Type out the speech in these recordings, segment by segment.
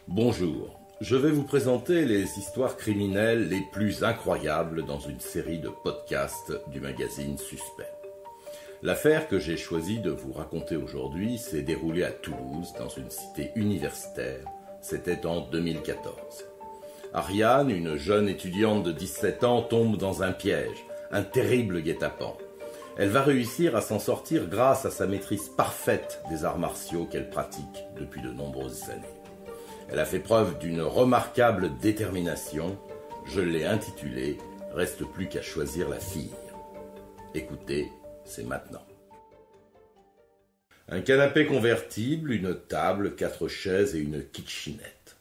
Bonjour, je vais vous présenter les histoires criminelles les plus incroyables dans une série de podcasts du magazine Suspect. L'affaire que j'ai choisi de vous raconter aujourd'hui s'est déroulée à Toulouse, dans une cité universitaire. C'était en 2014. Ariane, une jeune étudiante de 17 ans, tombe dans un piège, un terrible guet-apens. Elle va réussir à s'en sortir grâce à sa maîtrise parfaite des arts martiaux qu'elle pratique depuis de nombreuses années. Elle a fait preuve d'une remarquable détermination. Je l'ai intitulée « Reste plus qu'à choisir la fille ». Écoutez, c'est maintenant. Un canapé convertible, une table, 4 chaises et une kitchenette.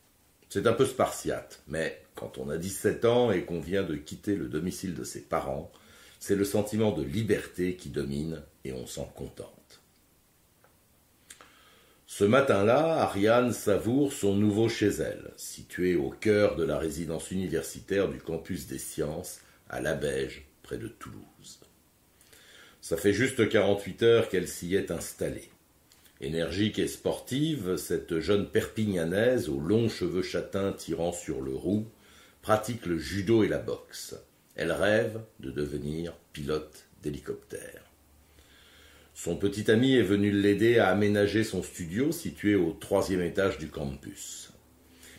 C'est un peu spartiate, mais quand on a 17 ans et qu'on vient de quitter le domicile de ses parents, c'est le sentiment de liberté qui domine et on s'en contente. Ce matin-là, Ariane savoure son nouveau chez elle, situé au cœur de la résidence universitaire du campus des sciences, à Labège, près de Toulouse. Ça fait juste 48 heures qu'elle s'y est installée. Énergique et sportive, cette jeune Perpignanaise aux longs cheveux châtains tirant sur le roux pratique le judo et la boxe. Elle rêve de devenir pilote d'hélicoptère. Son petit ami est venu l'aider à aménager son studio situé au 3e étage du campus.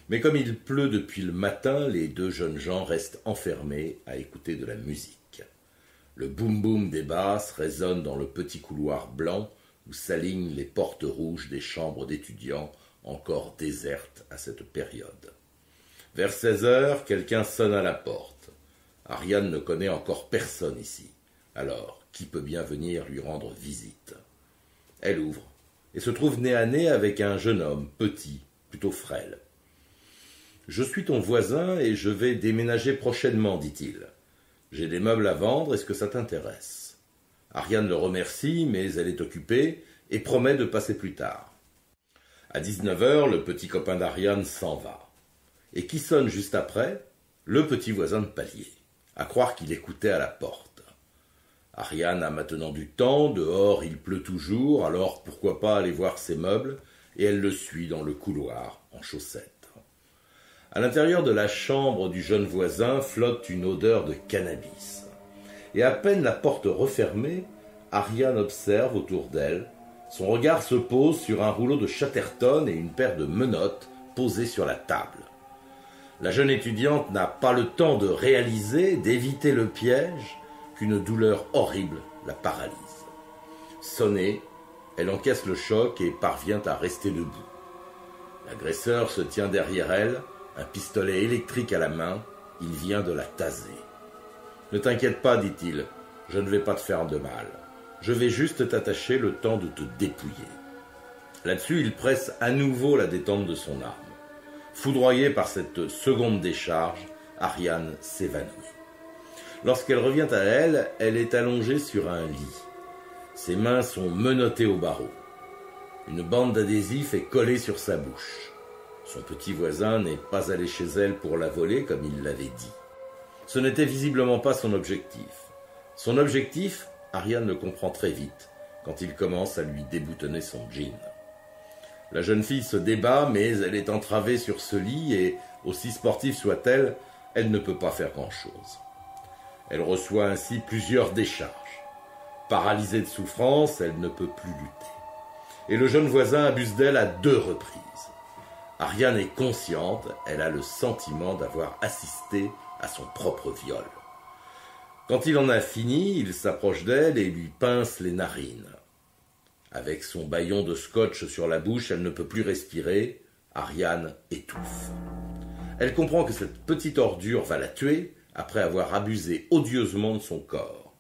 Mais comme il pleut depuis le matin, les deux jeunes gens restent enfermés à écouter de la musique. Le boum-boum des basses résonne dans le petit couloir blanc où s'alignent les portes rouges des chambres d'étudiants encore désertes à cette période. Vers 16 heures, quelqu'un sonne à la porte. Ariane ne connaît encore personne ici. Alors, qui peut bien venir lui rendre visite? Elle ouvre et se trouve nez à nez avec un jeune homme, petit, plutôt frêle. « Je suis ton voisin et je vais déménager prochainement, dit-il. J'ai des meubles à vendre, est-ce que ça t'intéresse ?» Ariane le remercie, mais elle est occupée et promet de passer plus tard. À 19 heures, le petit copain d'Ariane s'en va. Et qui sonne juste après? Le petit voisin de palier, à croire qu'il écoutait à la porte. Ariane a maintenant du temps, dehors il pleut toujours, alors pourquoi pas aller voir ses meubles, et elle le suit dans le couloir, en chaussettes. À l'intérieur de la chambre du jeune voisin flotte une odeur de cannabis. Et à peine la porte refermée, Ariane observe autour d'elle. Son regard se pose sur un rouleau de Chatterton et une paire de menottes posées sur la table. La jeune étudiante n'a pas le temps de réaliser, d'éviter le piège, qu'une douleur horrible la paralyse. Sonnée, elle encaisse le choc et parvient à rester debout. L'agresseur se tient derrière elle, un pistolet électrique à la main, il vient de la taser. « Ne t'inquiète pas, dit-il, je ne vais pas te faire de mal. Je vais juste t'attacher le temps de te dépouiller. » Là-dessus, il presse à nouveau la détente de son arme. Foudroyée par cette seconde décharge, Ariane s'évanouit. Lorsqu'elle revient à elle, elle est allongée sur un lit. Ses mains sont menottées au barreau. Une bande d'adhésif est collée sur sa bouche. Son petit voisin n'est pas allé chez elle pour la voler comme il l'avait dit. Ce n'était visiblement pas son objectif. Son objectif, Ariane le comprend très vite, quand il commence à lui déboutonner son jean. La jeune fille se débat, mais elle est entravée sur ce lit et, aussi sportive soit-elle, elle ne peut pas faire grand-chose. Elle reçoit ainsi plusieurs décharges. Paralysée de souffrance, elle ne peut plus lutter. Et le jeune voisin abuse d'elle à 2 reprises. Ariane est consciente, elle a le sentiment d'avoir assisté à son propre viol. Quand il en a fini, il s'approche d'elle et lui pince les narines. Avec son bâillon de scotch sur la bouche, elle ne peut plus respirer. Ariane étouffe. Elle comprend que cette petite ordure va la tuer après avoir abusé odieusement de son corps.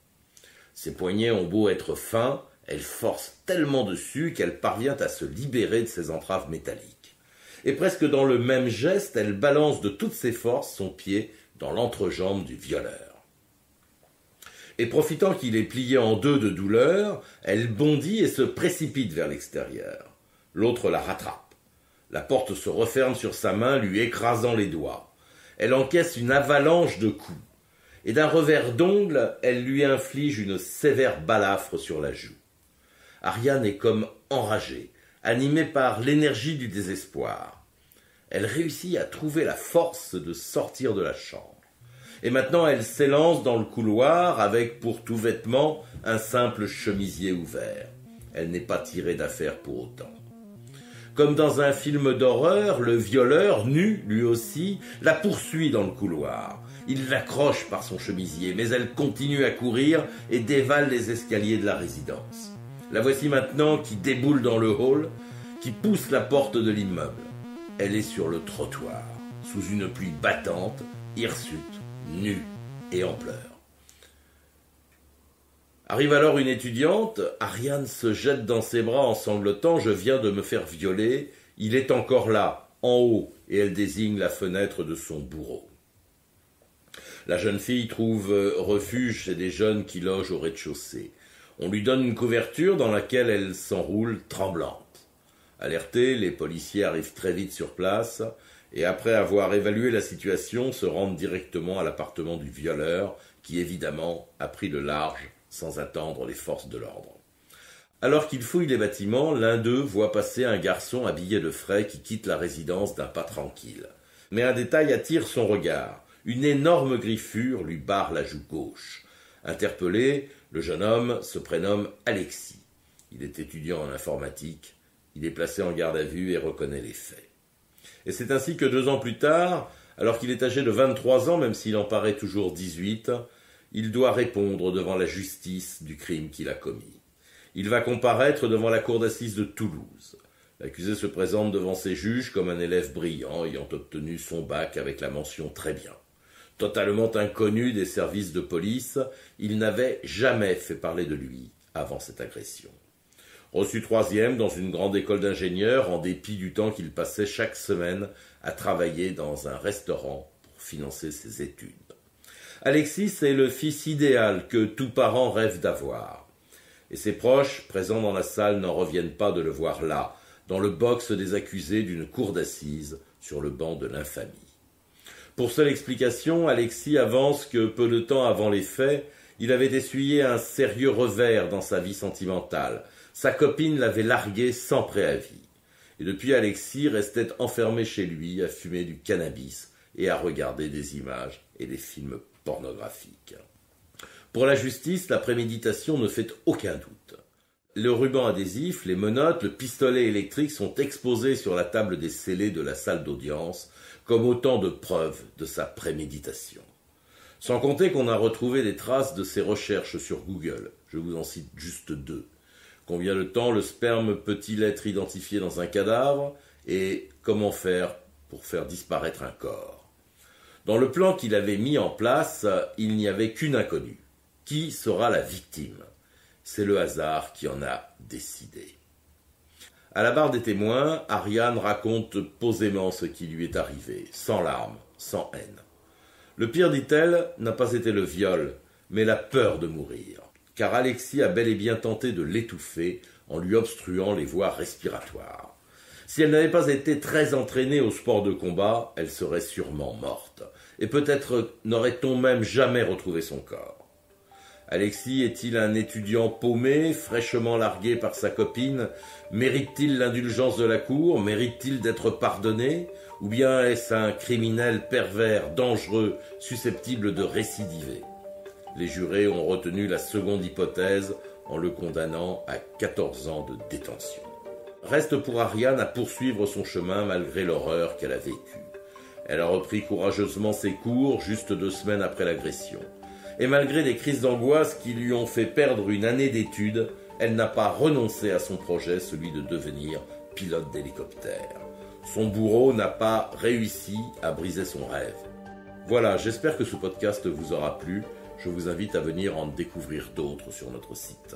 Ses poignets ont beau être fins, elle force tellement dessus qu'elle parvient à se libérer de ses entraves métalliques. Et presque dans le même geste, elle balance de toutes ses forces son pied dans l'entrejambe du violeur. Et profitant qu'il est plié en 2 de douleur, elle bondit et se précipite vers l'extérieur. L'autre la rattrape. La porte se referme sur sa main, lui écrasant les doigts. Elle encaisse une avalanche de coups. Et d'un revers d'ongle, elle lui inflige une sévère balafre sur la joue. Ariane est comme enragée, animée par l'énergie du désespoir. elle réussit à trouver la force de sortir de la chambre. Et maintenant elle s'élance dans le couloir avec pour tout vêtement un simple chemisier ouvert. Elle n'est pas tirée d'affaire pour autant. Comme dans un film d'horreur, le violeur, nu lui aussi, la poursuit dans le couloir. Il l'accroche par son chemisier, mais elle continue à courir et dévale les escaliers de la résidence. La voici maintenant qui déboule dans le hall, qui pousse la porte de l'immeuble. Elle est sur le trottoir, sous une pluie battante, hirsute, nue et en pleurs. Arrive alors une étudiante, Ariane se jette dans ses bras en sanglotant « Je viens de me faire violer, il est encore là, en haut » et elle désigne la fenêtre de son bourreau. La jeune fille trouve refuge chez des jeunes qui logent au rez-de-chaussée. On lui donne une couverture dans laquelle elle s'enroule tremblante. Alertés, les policiers arrivent très vite sur place et après avoir évalué la situation, se rendent directement à l'appartement du violeur qui évidemment a pris le large sans attendre les forces de l'ordre. Alors qu'ils fouillent les bâtiments, l'un d'eux voit passer un garçon habillé de frais qui quitte la résidence d'un pas tranquille. Mais un détail attire son regard. Une énorme griffure lui barre la joue gauche. Interpellé, le jeune homme se prénomme Alexis. Il est étudiant en informatique. Il est placé en garde à vue et reconnaît les faits. Et c'est ainsi que 2 ans plus tard, alors qu'il est âgé de 23 ans, même s'il en paraît toujours 18, il doit répondre devant la justice du crime qu'il a commis. Il va comparaître devant la cour d'assises de Toulouse. L'accusé se présente devant ses juges comme un élève brillant ayant obtenu son bac avec la mention « très bien ». Totalement inconnu des services de police, il n'avait jamais fait parler de lui avant cette agression. Reçu 3e dans une grande école d'ingénieurs, en dépit du temps qu'il passait chaque semaine à travailler dans un restaurant pour financer ses études. Alexis est le fils idéal que tout parent rêve d'avoir. Et ses proches, présents dans la salle, n'en reviennent pas de le voir là, dans le box des accusés d'une cour d'assises, sur le banc de l'infamie. Pour seule explication, Alexis avance que peu de temps avant les faits, il avait essuyé un sérieux revers dans sa vie sentimentale. Sa copine l'avait largué sans préavis. Et depuis, Alexis restait enfermé chez lui à fumer du cannabis et à regarder des images et des films pornographiques. Pour la justice, la préméditation ne fait aucun doute. Le ruban adhésif, les menottes, le pistolet électrique sont exposés sur la table des scellés de la salle d'audience comme autant de preuves de sa préméditation. Sans compter qu'on a retrouvé des traces de ses recherches sur Google. Je vous en cite juste 2. Combien de temps le sperme peut-il être identifié dans un cadavre et comment faire pour faire disparaître un corps? Dans le plan qu'il avait mis en place, il n'y avait qu'une inconnue. Qui sera la victime? C'est le hasard qui en a décidé. À la barre des témoins, Ariane raconte posément ce qui lui est arrivé, sans larmes, sans haine. Le pire, dit-elle, n'a pas été le viol, mais la peur de mourir. Car Alexis a bel et bien tenté de l'étouffer en lui obstruant les voies respiratoires. Si elle n'avait pas été très entraînée au sport de combat, elle serait sûrement morte. Et peut-être n'aurait-on même jamais retrouvé son corps. Alexis est-il un étudiant paumé, fraîchement largué par sa copine? Mérite-t-il l'indulgence de la cour? Mérite-t-il d'être pardonné? Ou bien est-ce un criminel pervers, dangereux, susceptible de récidiver? Les jurés ont retenu la seconde hypothèse en le condamnant à 14 ans de détention. Reste pour Ariane à poursuivre son chemin malgré l'horreur qu'elle a vécue. Elle a repris courageusement ses cours juste 2 semaines après l'agression. Et malgré des crises d'angoisse qui lui ont fait perdre une année d'études, elle n'a pas renoncé à son projet, celui de devenir pilote d'hélicoptère. Son bourreau n'a pas réussi à briser son rêve. Voilà, j'espère que ce podcast vous aura plu. Je vous invite à venir en découvrir d'autres sur notre site.